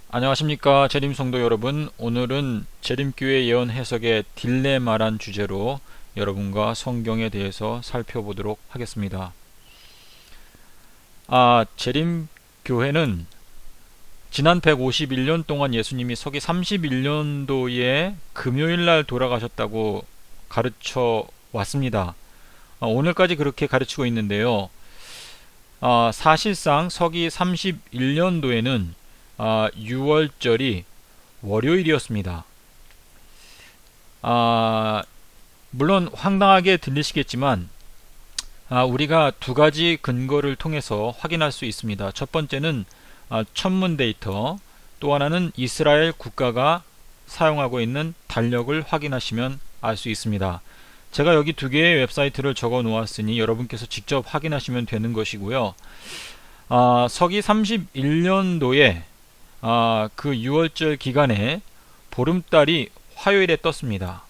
안녕하십니까 재림 성도 여러분. 오늘은 재림교회 예언 해석의 딜레마란 주제로 여러분과 성경에 대해서 살펴보도록 하겠습니다. 재림교회는 지난 151년 동안 예수님이 서기 31년도에 금요일날 돌아가셨다고 가르쳐 왔습니다. 오늘까지 그렇게 가르치고 있는데요. 사실상 서기 31년도에는 6월절이 월요일이었습니다. 물론 황당하게 들리시겠지만 우리가 두 가지 근거를 통해서 확인할 수 있습니다. 첫 번째는 천문 데이터, 또 하나는 이스라엘 국가가 사용하고 있는 달력을 확인하시면 알 수 있습니다. 제가 여기 두 개의 웹사이트를 적어 놓았으니 여러분께서 직접 확인하시면 되는 것이고요. 서기 31년도에 그 6월절 기간에 보름달이 화요일에 떴습니다.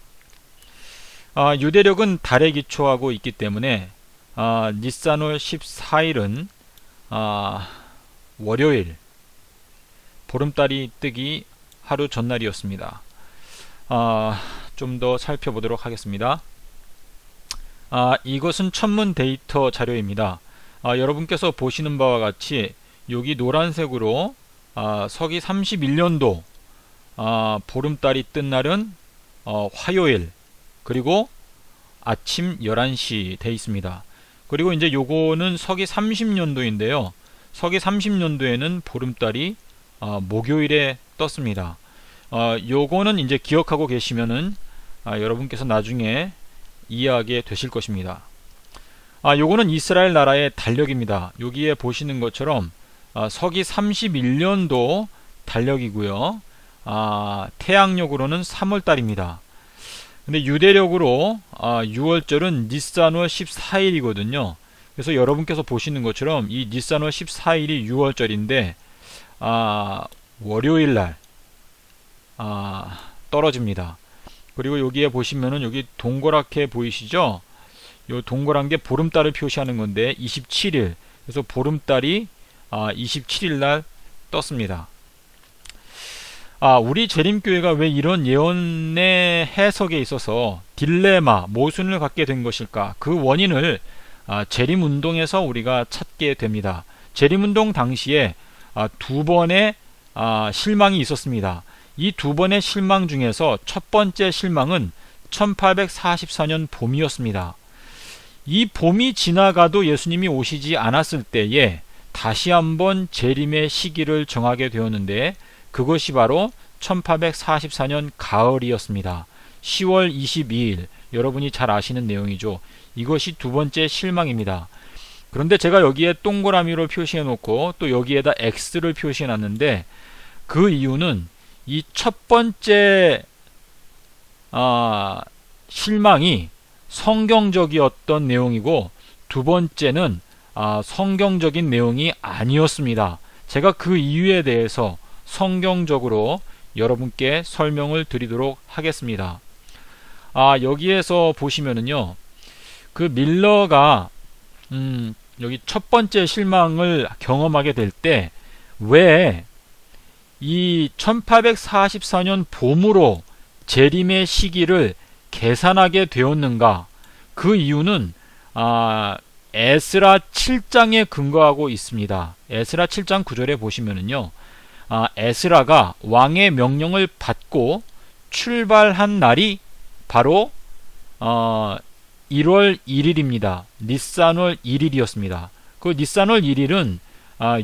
유대력은 달에 기초하고 있기 때문에 니산월 14일은 월요일, 보름달이 뜨기 하루 전날이었습니다. 좀 더 살펴보도록 하겠습니다. 이것은 천문 데이터 자료입니다. 여러분께서 보시는 바와 같이 여기 노란색으로 서기 31년도 보름달이 뜬 날은 화요일, 그리고 아침 11시 돼 있습니다. 그리고 이제 요거는 서기 30년도인데요. 서기 30년도에는 보름달이 목요일에 떴습니다. 요거는 이제 기억하고 계시면은 여러분께서 나중에 이해하게 되실 것입니다. 요거는 이스라엘 나라의 달력입니다. 여기에 보시는 것처럼 서기 31년도 달력이고요. 태양력으로는 3월달입니다. 근데 유대력으로 6월절은 니산월 14일이거든요. 그래서 여러분께서 보시는 것처럼 이 니산월 14일이 6월절인데 월요일날 떨어집니다. 그리고 여기에 보시면은 여기 동그랗게 보이시죠? 요 동그란 게 보름달을 표시하는 건데 27일, 그래서 보름달이 27일날 떴습니다. 우리 재림교회가 왜 이런 예언의 해석에 있어서 딜레마, 모순을 갖게 된 것일까? 그 원인을 재림운동에서 우리가 찾게 됩니다. 재림운동 당시에 두 번의 실망이 있었습니다. 이 두 번의 실망 중에서 첫 번째 실망은 1844년 봄이었습니다. 이 봄이 지나가도 예수님이 오시지 않았을 때에 다시 한번 재림의 시기를 정하게 되었는데, 그것이 바로 1844년 가을이었습니다. 10월 22일, 여러분이 잘 아시는 내용이죠. 이것이 두 번째 실망입니다. 그런데 제가 여기에 동그라미로 표시해 놓고 또 여기에다 X를 표시해 놨는데, 그 이유는 이 첫 번째 실망이 성경적이었던 내용이고, 두 번째는 성경적인 내용이 아니었습니다. 제가 그 이유에 대해서 성경적으로 여러분께 설명을 드리도록 하겠습니다. 여기에서 보시면은요, 그 밀러가 여기 첫 번째 실망을 경험하게 될 때 왜 이 1844년 봄으로 재림의 시기를 계산하게 되었는가? 그 이유는 에스라 7장에 근거하고 있습니다. 에스라 7장 9절에 보시면은요, 에스라가 왕의 명령을 받고 출발한 날이 바로 1월 1일입니다. 니산월 1일이었습니다. 그 니산월 1일은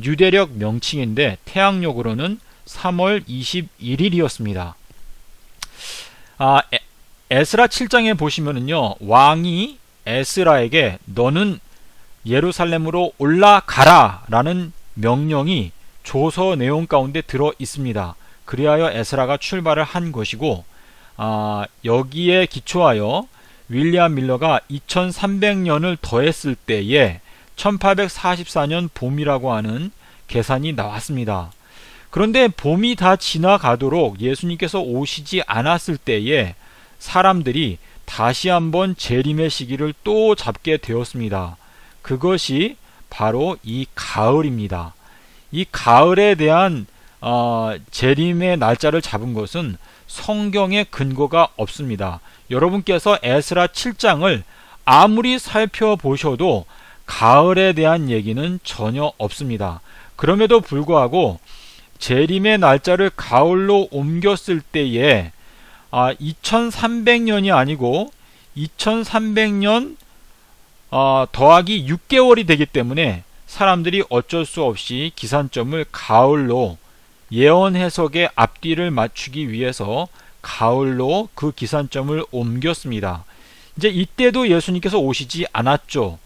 유대력 명칭인데 태양력으로는 3월 21일이었습니다. 에스라 7장에 보시면은요, 왕이 에스라에게 너는 예루살렘으로 올라가라 라는 명령이 조서 내용 가운데 들어 있습니다. 그리하여 에스라가 출발을 한 것이고, 여기에 기초하여 윌리엄 밀러가 2300년을 더했을 때에 1844년 봄이라고 하는 계산이 나왔습니다. 그런데 봄이 다 지나가도록 예수님께서 오시지 않았을 때에 사람들이 다시 한번 재림의 시기를 또 잡게 되었습니다. 그것이 바로 이 가을입니다. 이 가을에 대한 재림의 날짜를 잡은 것은 성경에 근거가 없습니다. 여러분께서 에스라 7장을 아무리 살펴보셔도 가을에 대한 얘기는 전혀 없습니다. 그럼에도 불구하고 재림의 날짜를 가을로 옮겼을 때에 2300년이 아니고 2300년 더하기 6개월이 되기 때문에 사람들이 어쩔 수 없이 기산점을 가을로 예언 해석의 앞뒤를 맞추기 위해서 가을로 그 기산점을 옮겼습니다. 이제 이때도 예수님께서 오시지 않았죠.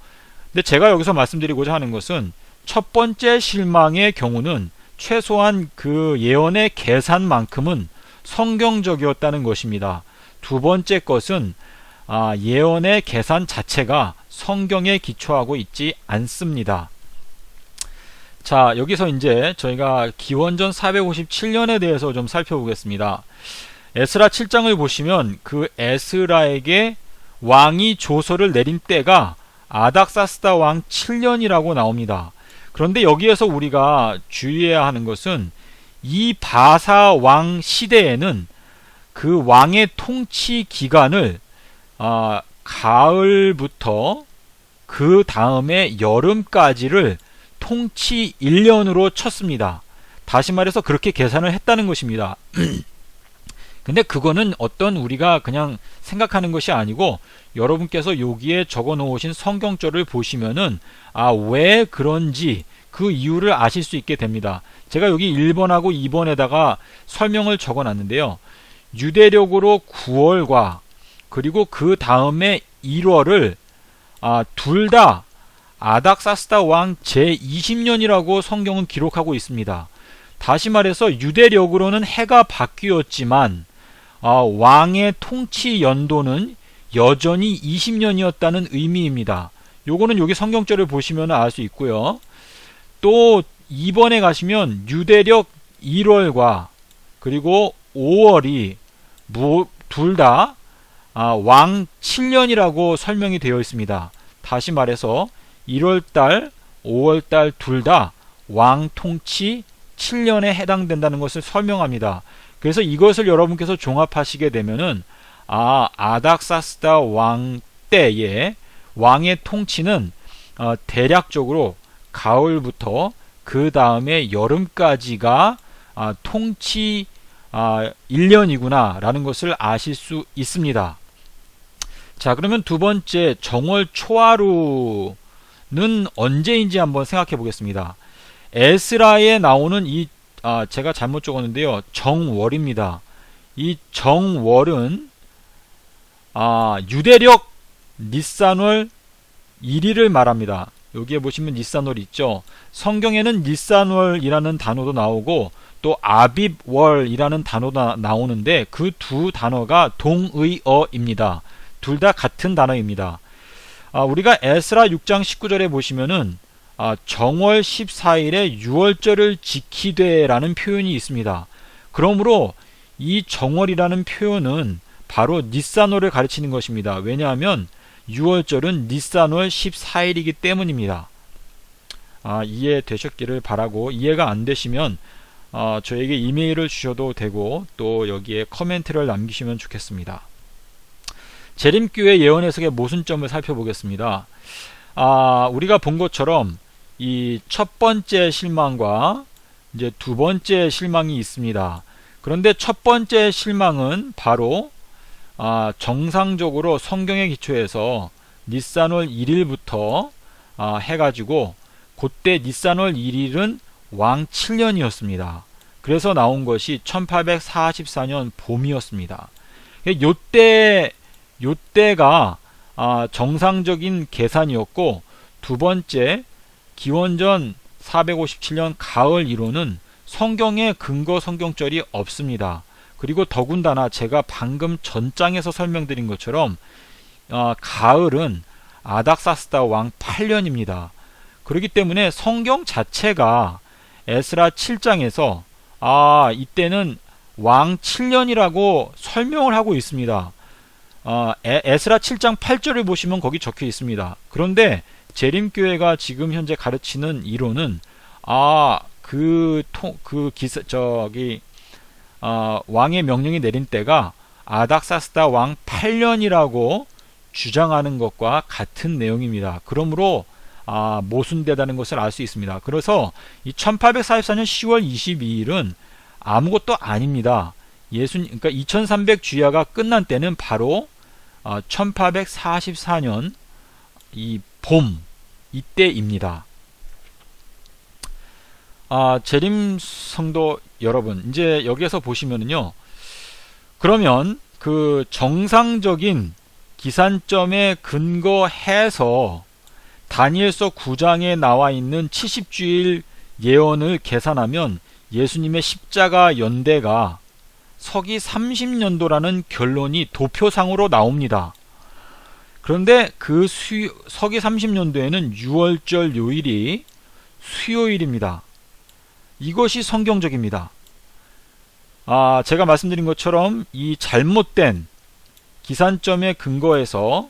근데 제가 여기서 말씀드리고자 하는 것은 첫 번째 실망의 경우는 최소한 그 예언의 계산만큼은 성경적이었다는 것입니다. 두 번째 것은 예언의 계산 자체가 성경에 기초하고 있지 않습니다. 자, 여기서 이제 저희가 기원전 457년에 대해서 좀 살펴보겠습니다. 에스라 7장을 보시면 그 에스라에게 왕이 조서를 내린 때가 아닥사스다 왕 7년이라고 나옵니다. 그런데 여기에서 우리가 주의해야 하는 것은 이 바사 왕 시대에는 그 왕의 통치 기간을 가을부터 그 다음에 여름까지를 통치 1년으로 쳤습니다. 다시 말해서 그렇게 계산을 했다는 것입니다. 근데 그거는 어떤 우리가 그냥 생각하는 것이 아니고 여러분께서 여기에 적어 놓으신 성경절을 보시면은 왜 그런지 그 이유를 아실 수 있게 됩니다. 제가 여기 1번하고 2번에다가 설명을 적어 놨는데요. 유대력으로 9월과 그리고 그 다음에 1월을 둘 다 아닥사스다 왕 제20년이라고 성경은 기록하고 있습니다. 다시 말해서 유대력으로는 해가 바뀌었지만 왕의 통치 연도는 여전히 20년이었다는 의미입니다. 요거는 여기 성경절을 보시면 알 수 있고요. 또 2번에 가시면 유대력 1월과 그리고 5월이 둘 다 왕 7년이라고 설명이 되어 있습니다. 다시 말해서 1월달, 5월달 둘 다 왕 통치 7년에 해당된다는 것을 설명합니다. 그래서 이것을 여러분께서 종합하시게 되면은 아닥사스다 왕 때의 왕의 통치는 대략적으로 가을부터 그 다음에 여름까지가 통치 1년이구나 라는 것을 아실 수 있습니다. 자, 그러면 두 번째 정월 초하루는 언제인지 한번 생각해 보겠습니다. 에스라에 나오는 이 제가 잘못 적었는데요. 정월입니다. 이 정월은 유대력 니산월 1일을 말합니다. 여기에 보시면 니산월 있죠. 성경에는 니산월이라는 단어도 나오고 또 아빕월이라는 단어도 나오는데 그 두 단어가 동의어입니다. 둘 다 같은 단어입니다. 우리가 에스라 6장 19절에 보시면은 정월 14일에 유월절을 지키되 라는 표현이 있습니다. 그러므로 이 정월이라는 표현은 바로 니산월을 가르치는 것입니다. 왜냐하면 유월절은 니산월 14일이기 때문입니다. 이해되셨기를 바라고, 이해가 안 되시면 저에게 이메일을 주셔도 되고 또 여기에 코멘트를 남기시면 좋겠습니다. 재림교회 예언 해석의 모순점을 살펴보겠습니다. 우리가 본 것처럼 이 첫 번째 실망과 이제 두 번째 실망이 있습니다. 그런데 첫 번째 실망은 바로 정상적으로 성경에 기초해서 니산월 1일부터 해가지고 그때 니산월 1일은 왕 7년이었습니다. 그래서 나온 것이 1844년 봄이었습니다. 요때가 정상적인 계산이었고, 두 번째 기원전 457년 가을 이론은 성경에 근거 성경절이 없습니다. 그리고 더군다나 제가 방금 전장에서 설명드린 것처럼 가을은 아닥사스다 왕 8년입니다. 그렇기 때문에 성경 자체가 에스라 7장에서 이때는 왕 7년이라고 설명을 하고 있습니다. 에스라 7장 8절을 보시면 거기 적혀 있습니다. 그런데 재림교회가 지금 현재 가르치는 이론은 왕의 명령이 내린 때가 아닥사스다 왕 8년이라고 주장하는 것과 같은 내용입니다. 그러므로 모순되다는 것을 알 수 있습니다. 그래서 이 1844년 10월 22일은 아무것도 아닙니다. 그러니까 2300 주야가 끝난 때는 바로 1844년 이 봄 이때입니다. 재림 성도 여러분, 이제 여기에서 보시면은요, 그러면 그 정상적인 기산점에 근거해서 다니엘서 9장에 나와 있는 70주일 예언을 계산하면 예수님의 십자가 연대가 서기 30년도라는 결론이 도표상으로 나옵니다. 그런데 그 서기 30년도에는 6월절 요일이 수요일입니다. 이것이 성경적입니다. 제가 말씀드린 것처럼 이 잘못된 기산점에 근거해서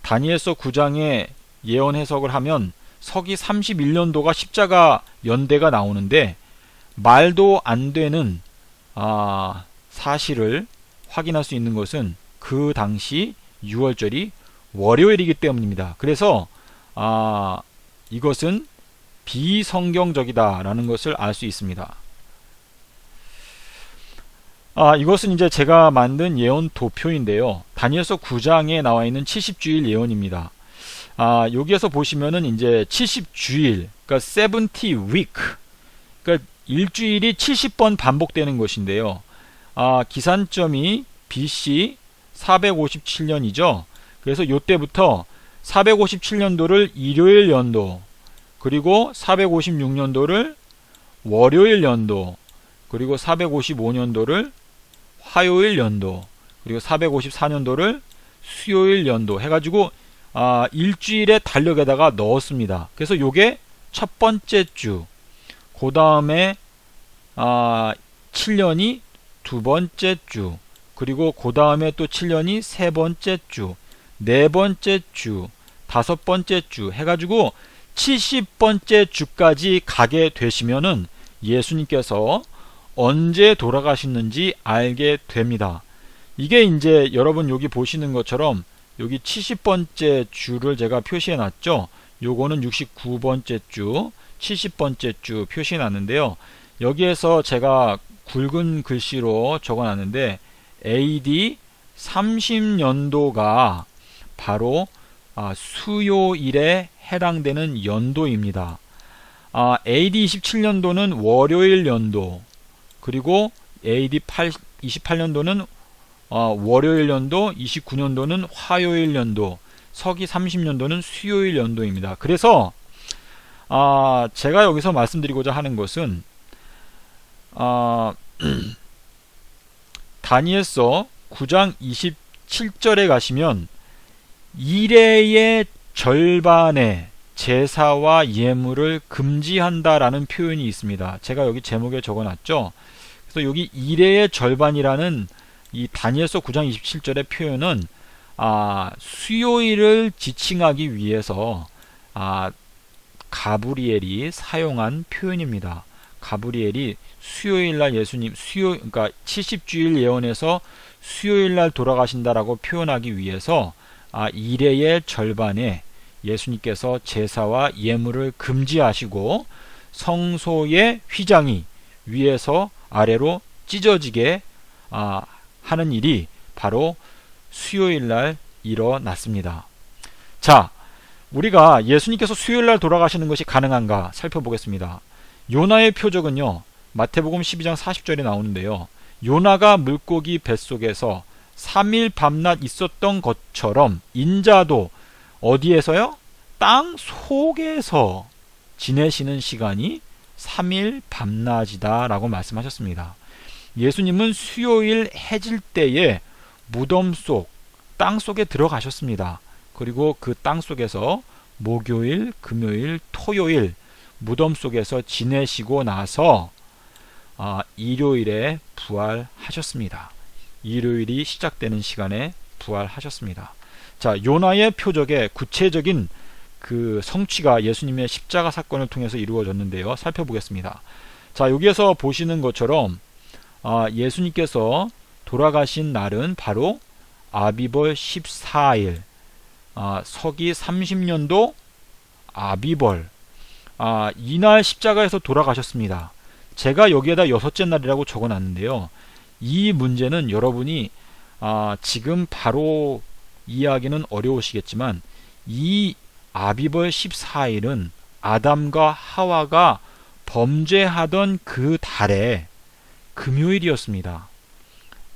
다니엘서 9장의 예언 해석을 하면 서기 31년도가 십자가 연대가 나오는데, 말도 안 되는 사실을 확인할 수 있는 것은 그 당시 6월절이 월요일이기 때문입니다. 그래서 이것은 비성경적이다 라는 것을 알 수 있습니다. 이것은 이제 제가 만든 예언 도표인데요, 다니엘서 9장에 나와 있는 70주일 예언입니다. 여기에서 보시면은 이제 70주일, 그러니까 70 week, 그러니까 일주일이 70번 반복되는 것인데요. 기산점이 BC 457년이죠. 그래서 이때부터 457년도를 일요일 연도, 그리고 456년도를 월요일 연도, 그리고 455년도를 화요일 연도, 그리고 454년도를 수요일 연도 해가지고 일주일의 달력에다가 넣었습니다. 그래서 요게 첫 번째 주, 그 다음에 7년이 두 번째 주, 그리고 그 다음에 또 7년이 세 번째 주, 네 번째 주, 다섯 번째 주 해가지고 70번째 주까지 가게 되시면은 예수님께서 언제 돌아가셨는지 알게 됩니다. 이게 이제 여러분 여기 보시는 것처럼 여기 70번째 주를 제가 표시해 놨죠. 요거는 69번째 주, 70번째 주 표시해 놨는데요. 여기에서 제가 굵은 글씨로 적어 놨는데 AD 30년도가 바로 수요일에 해당되는 연도입니다. AD 27년도는 월요일 연도, 그리고 AD 28년도는 월요일 연도, 29년도는 화요일 연도, 서기 30년도는 수요일 연도입니다. 그래서 제가 여기서 말씀드리고자 하는 것은 다니엘서 9장 27절에 가시면 일회의 절반의 제사와 예물을 금지한다라는 표현이 있습니다. 제가 여기 제목에 적어놨죠. 그래서 여기 일회의 절반이라는 이 다니엘서 9장 27절의 표현은 수요일을 지칭하기 위해서 가브리엘이 사용한 표현입니다. 가브리엘이 수요일날 예수님 그러니까 70주일 예언에서 수요일날 돌아가신다라고 표현하기 위해서 일회의 절반에 예수님께서 제사와 예물을 금지하시고 성소의 휘장이 위에서 아래로 찢어지게 하는 일이 바로 수요일날 일어났습니다. 자, 우리가 예수님께서 수요일날 돌아가시는 것이 가능한가 살펴보겠습니다. 요나의 표적은요, 마태복음 12장 40절에 나오는데요, 요나가 물고기 뱃속에서 3일 밤낮 있었던 것처럼 인자도 어디에서요? 땅 속에서 지내시는 시간이 3일 밤낮이다 라고 말씀하셨습니다. 예수님은 수요일 해질 때에 무덤 속, 땅 속에 들어가셨습니다. 그리고 그 땅 속에서 목요일, 금요일, 토요일 무덤 속에서 지내시고 나서 일요일에 부활하셨습니다. 일요일이 시작되는 시간에 부활하셨습니다. 자, 요나의 표적의 구체적인 그 성취가 예수님의 십자가 사건을 통해서 이루어졌는데요. 살펴보겠습니다. 자, 여기에서 보시는 것처럼 예수님께서 돌아가신 날은 바로 아비벌 14일, 서기 30년도 아비벌, 이날 십자가에서 돌아가셨습니다. 제가 여기에다 여섯째 날이라고 적어놨는데요. 이 문제는 여러분이 지금 바로 이해하기는 어려우시겠지만, 이 아비벌 14일은 아담과 하와가 범죄하던 그 달에 금요일이었습니다.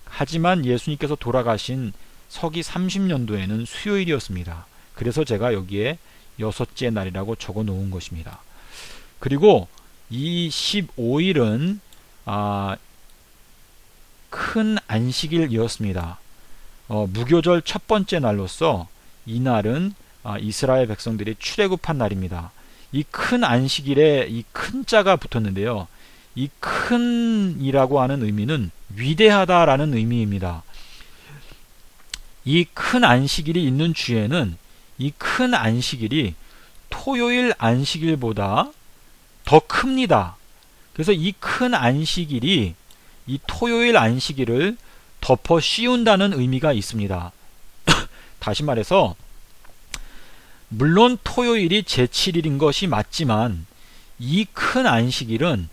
하지만 예수님께서 돌아가신 서기 30년도에는 수요일이었습니다. 그래서 제가 여기에 여섯째 날이라고 적어 놓은 것입니다. 그리고 이 15일은 큰 안식일이었습니다. 무교절 첫 번째 날로서 이날은 이스라엘 백성들이 출애굽한 날입니다. 이 큰 안식일에 이 큰 자가 붙었는데요. 이 큰이라고 하는 의미는 위대하다라는 의미입니다. 이 큰 안식일이 있는 주에는 이 큰 안식일이 토요일 안식일보다 더 큽니다. 그래서 이 큰 안식일이 이 토요일 안식일을 덮어 씌운다는 의미가 있습니다. 다시 말해서, 물론 토요일이 제7일인 것이 맞지만 이 큰 안식일은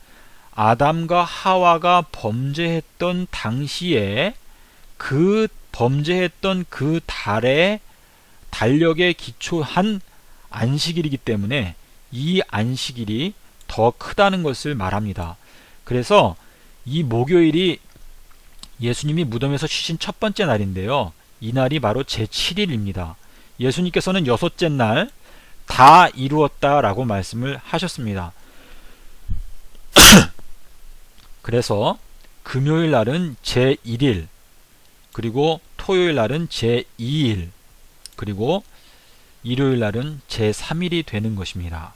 아담과 하와가 범죄했던 당시에 그 범죄했던 그 달의 달력에 기초한 안식일이기 때문에 이 안식일이 더 크다는 것을 말합니다. 그래서 이 목요일이 예수님이 무덤에서 쉬신 첫 번째 날인데요. 이 날이 바로 제7일입니다. 예수님께서는 여섯째 날 다 이루었다라고 말씀을 하셨습니다. 그래서 금요일 날은 제1일, 그리고 토요일 날은 제2일, 그리고 일요일 날은 제3일이 되는 것입니다.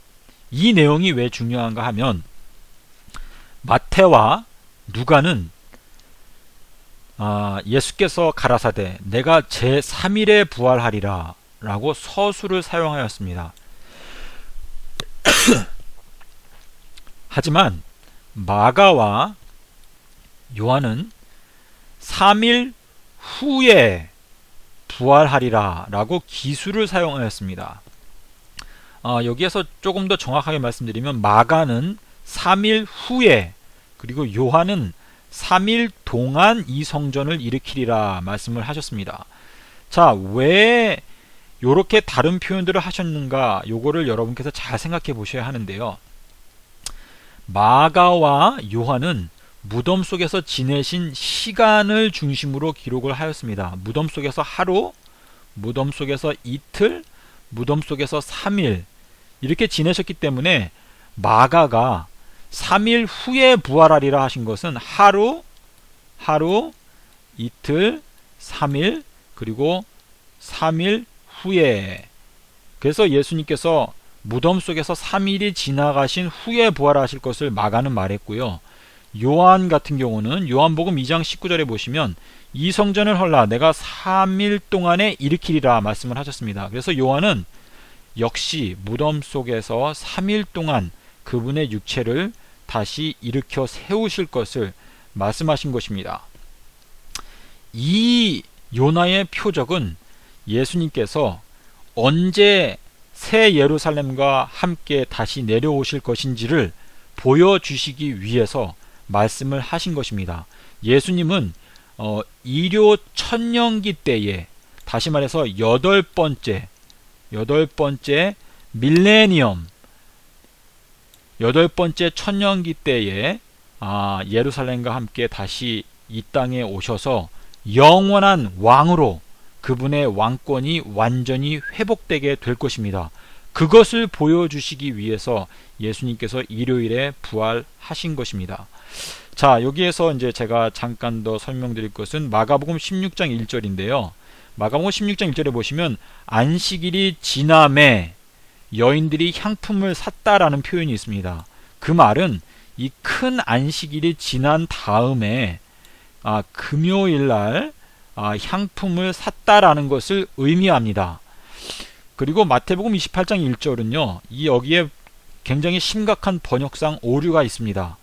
이 내용이 왜 중요한가 하면, 마태와 누가는 예수께서 가라사대 내가 제3일에 부활하리라 라고 서술을 사용하였습니다. 하지만 마가와 요한은 3일 후에 부활하리라 라고 기수를 사용하였습니다. 여기에서 조금 더 정확하게 말씀드리면, 마가는 3일 후에, 그리고 요한은 3일 동안 이 성전을 일으키리라 말씀을 하셨습니다. 자, 왜 이렇게 다른 표현들을 하셨는가, 요거를 여러분께서 잘 생각해 보셔야 하는데요. 마가와 요한은 무덤 속에서 지내신 시간을 중심으로 기록을 하였습니다. 무덤 속에서 하루, 무덤 속에서 이틀, 무덤 속에서 3일 이렇게 지내셨기 때문에 마가가 3일 후에 부활하리라 하신 것은 하루, 이틀, 3일, 그리고 3일 후에. 그래서 예수님께서 무덤 속에서 3일이 지나가신 후에 부활하실 것을 마가는 말했고요. 요한 같은 경우는 요한복음 2장 19절에 보시면 이 성전을 헐라 내가 3일 동안에 일으키리라 말씀을 하셨습니다. 그래서 요한은 역시 무덤 속에서 3일 동안 그분의 육체를 다시 일으켜 세우실 것을 말씀하신 것입니다. 이 요나의 표적은 예수님께서 언제 새 예루살렘과 함께 다시 내려오실 것인지를 보여주시기 위해서 말씀을 하신 것입니다. 예수님은 이료 천년기 때에, 다시 말해서 여덟 번째 밀레니엄, 여덟 번째 천년기 때에 예루살렘과 함께 다시 이 땅에 오셔서 영원한 왕으로 그분의 왕권이 완전히 회복되게 될 것입니다. 그것을 보여주시기 위해서 예수님께서 일요일에 부활하신 것입니다. 자, 여기에서 이제 제가 잠깐 더 설명드릴 것은 마가복음 16장 1절인데요. 마가복음 16장 1절에 보시면 안식일이 지남에 여인들이 향품을 샀다라는 표현이 있습니다. 그 말은 이 큰 안식일이 지난 다음에 금요일날 향품을 샀다라는 것을 의미합니다. 그리고 마태복음 28장 1절은요, 여기에 굉장히 심각한 번역상 오류가 있습니다.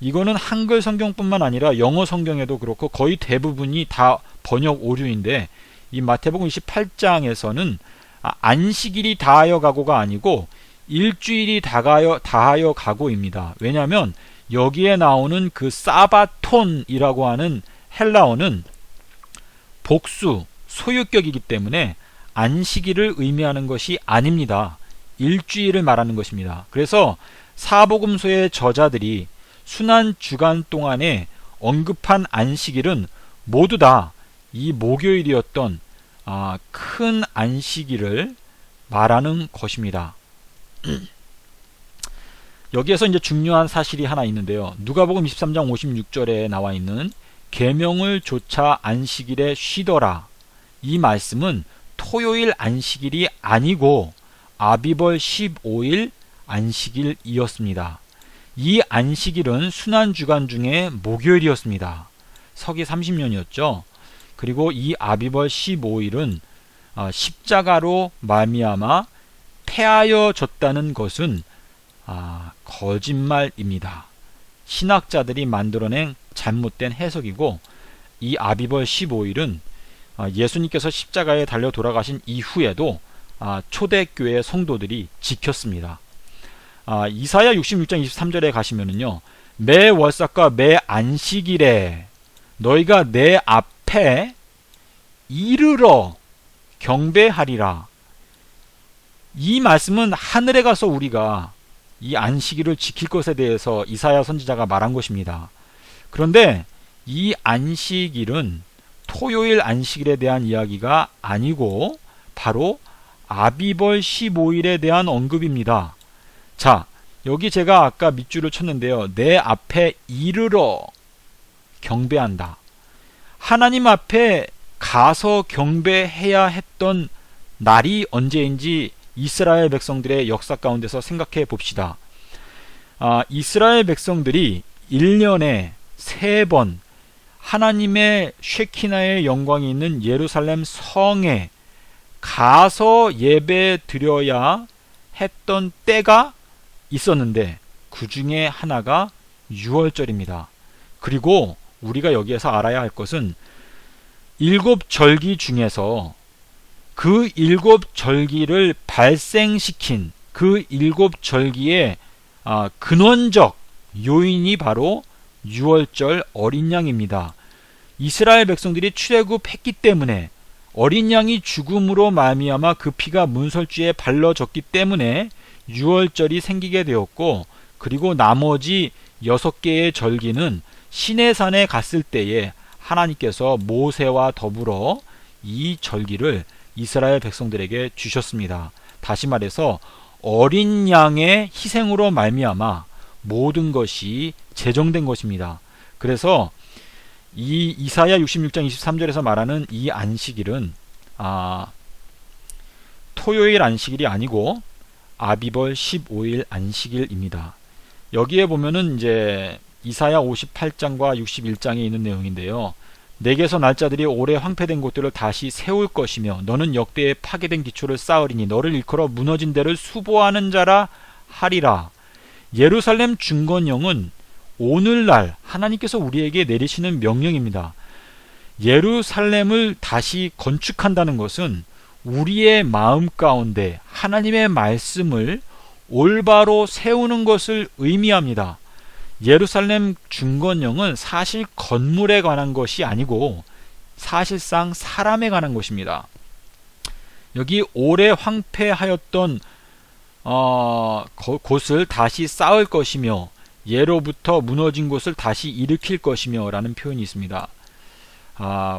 이거는 한글 성경뿐만 아니라 영어 성경에도 그렇고 거의 대부분이 다 번역 오류인데, 이 마태복음 28장에서는 안식일이 다하여 가고가 아니고 일주일이 다하여 가고입니다. 왜냐하면 여기에 나오는 그 사바톤이라고 하는 헬라어는 복수, 소유격이기 때문에 안식일을 의미하는 것이 아닙니다. 일주일을 말하는 것입니다. 그래서 사복음서의 저자들이 순환 주간 동안에 언급한 안식일은 모두 다 이 목요일이었던 큰 안식일을 말하는 것입니다. 여기에서 이제 중요한 사실이 하나 있는데요. 누가복음 23장 56절에 나와 있는 계명을 조차 안식일에 쉬더라, 이 말씀은 토요일 안식일이 아니고 아비벌 15일 안식일이었습니다. 이 안식일은 순환주간 중에 목요일이었습니다. 서기 30년이었죠. 그리고 이 아비벌 15일은 십자가로 말미암아 폐하여졌다는 것은 거짓말입니다. 신학자들이 만들어낸 잘못된 해석이고, 이 아비벌 15일은 예수님께서 십자가에 달려 돌아가신 이후에도 초대교회 성도들이 지켰습니다. 이사야 66장 23절에 가시면은요, 매 월삭과 매 안식일에 너희가 내 앞에 이르러 경배하리라. 이 말씀은 하늘에 가서 우리가 이 안식일을 지킬 것에 대해서 이사야 선지자가 말한 것입니다. 그런데 이 안식일은 토요일 안식일에 대한 이야기가 아니고 바로 아비벌 15일에 대한 언급입니다. 자, 여기 제가 아까 밑줄을 쳤는데요. 내 앞에 이르러 경배한다. 하나님 앞에 가서 경배해야 했던 날이 언제인지 이스라엘 백성들의 역사 가운데서 생각해 봅시다. 이스라엘 백성들이 1년에 3번 하나님의 쉐키나의 영광이 있는 예루살렘 성에 가서 예배 드려야 했던 때가 있었는데, 그 중에 하나가 6월절입니다. 그리고 우리가 여기에서 알아야 할 것은 7절기 중에서 그 7절기를 발생시킨 그 7절기의 근원적 요인이 바로 6월절 어린 양입니다. 이스라엘 백성들이 출애굽했기 때문에 어린 양이 죽음으로 말미암아 그 피가 문설주에 발라졌기 때문에 6월절이 생기게 되었고, 그리고 나머지 6개의 절기는 시내산에 갔을 때에 하나님께서 모세와 더불어 이 절기를 이스라엘 백성들에게 주셨습니다. 다시 말해서 어린 양의 희생으로 말미암아 모든 것이 제정된 것입니다. 그래서 이 이사야 66장 23절에서 말하는 이 안식일은 토요일 안식일이 아니고 아비벌 15일 안식일입니다. 여기에 보면은 이제 이사야 58장과 61장에 있는 내용인데요. 내게서 날짜들이 오래 황폐된 곳들을 다시 세울 것이며 너는 역대의 파괴된 기초를 쌓으리니 너를 일컬어 무너진 데를 수보하는 자라 하리라. 예루살렘 중건령은 오늘날 하나님께서 우리에게 내리시는 명령입니다. 예루살렘을 다시 건축한다는 것은 우리의 마음 가운데 하나님의 말씀을 올바로 세우는 것을 의미합니다. 예루살렘 중건령은 사실 건물에 관한 것이 아니고 사실상 사람에 관한 것입니다. 여기 오래 황폐하였던 곳을 다시 쌓을 것이며 예로부터 무너진 곳을 다시 일으킬 것이며 라는 표현이 있습니다.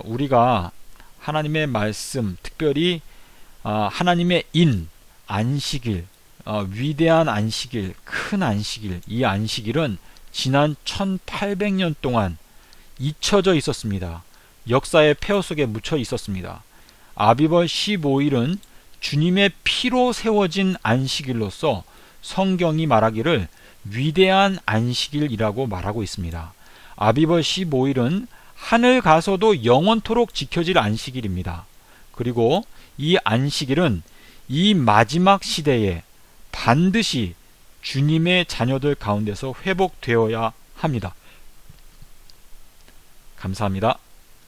우리가 하나님의 말씀, 특별히 하나님의 안식일, 위대한 안식일, 큰 안식일, 이 안식일은 지난 1800년 동안 잊혀져 있었습니다. 역사의 폐허 속에 묻혀 있었습니다. 아비벌 15일은 주님의 피로 세워진 안식일로서 성경이 말하기를 위대한 안식일이라고 말하고 있습니다. 아비벌 15일은 하늘 가서도 영원토록 지켜질 안식일입니다. 그리고 이 안식일은 이 마지막 시대에 반드시 주님의 자녀들 가운데서 회복되어야 합니다. 감사합니다.